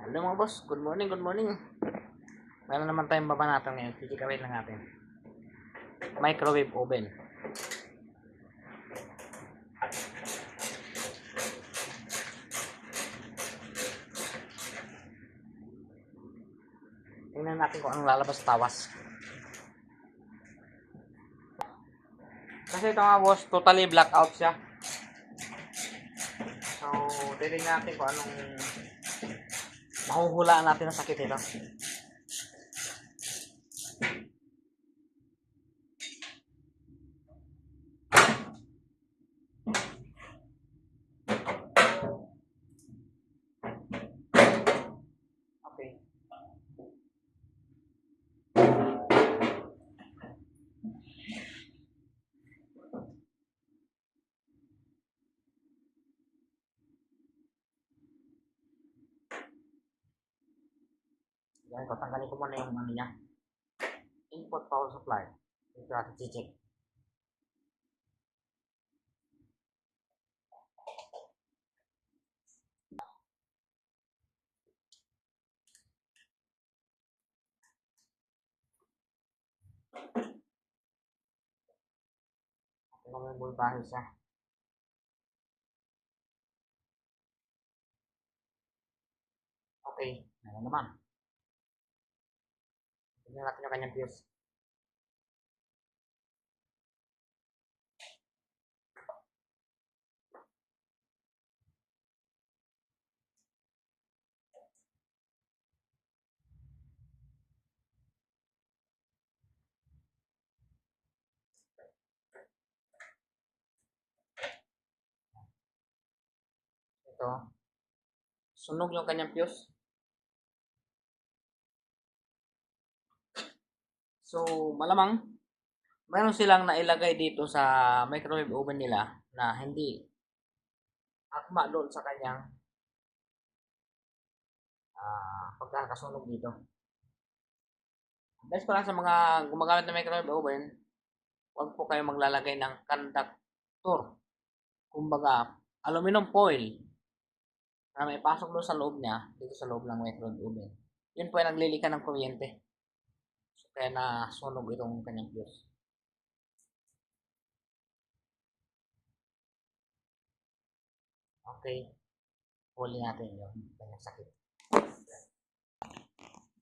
Hello mga boss, good morning, good morning. Meron naman tayong baba natin ngayon, kikikawin lang natin. Microwave oven. Tingnan natin kung anong lalabas sa tawas. Kasi ito nga boss, totally blackout siya. So, titingnan natin kung anong mahuhulaan natin ng sakit ito. Okay. Yan, tatanggalin ko muna yung ano niya. Input power supply. Ito natin i-check. Ito may voltahe siya. Okay, meron naman. Tingnan natin yung kanyang fuse. Ito. Sunog yung kanyang fuse. So, malamang mayroon silang nailagay dito sa microwave oven nila na hindi akma doon sa kanyang pagkakasunog dito. Best ko lang sa mga gumagamit ng microwave oven, huwag po kayo maglalagay ng conductor. Kumbaga, aluminum foil na may pasok doon sa loob niya, dito sa loob ng microwave oven. Yun po ay naglilikan ng kuryente. So, kaya nasunog itong kanyang fuse. Okay. Huli natin yung kanyang sakit.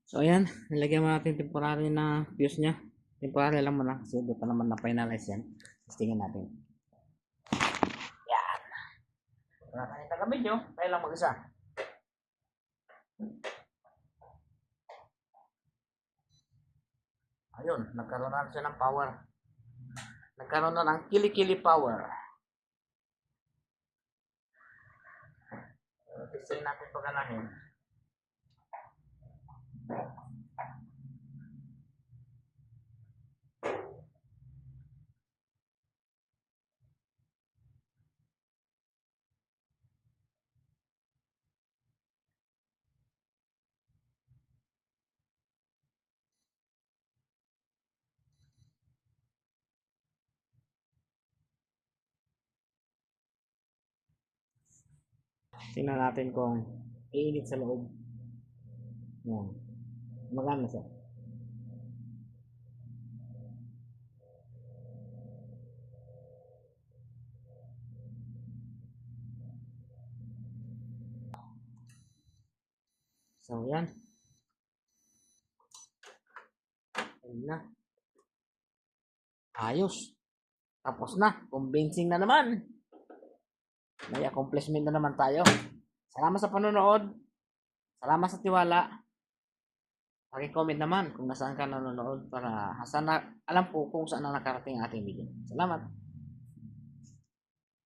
So, ayan. Nilagyan mo natin temporary na fuse niya. Temporary lang muna kasi hindi pa naman na-finalize yan. Testingin natin. Yan. Wala tayong taga-video. Tayo lang mag-isa. Ayun. Nagkaroon na siya ng power. Nagkaroon na ng kili-kili power. Testingin natin pagkanahin. Tingnan natin kung iinit sa loob. Yan. Magana siya. So, yan. Ayun na. Ayos. Tapos na. Convincing na naman. May accomplishment na naman tayo. Salamat sa panonood. Salamat sa tiwala. Paki-comment naman kung nasaan ka nanonood para sana alam ko kung saan na nakarating ang ating video. Salamat.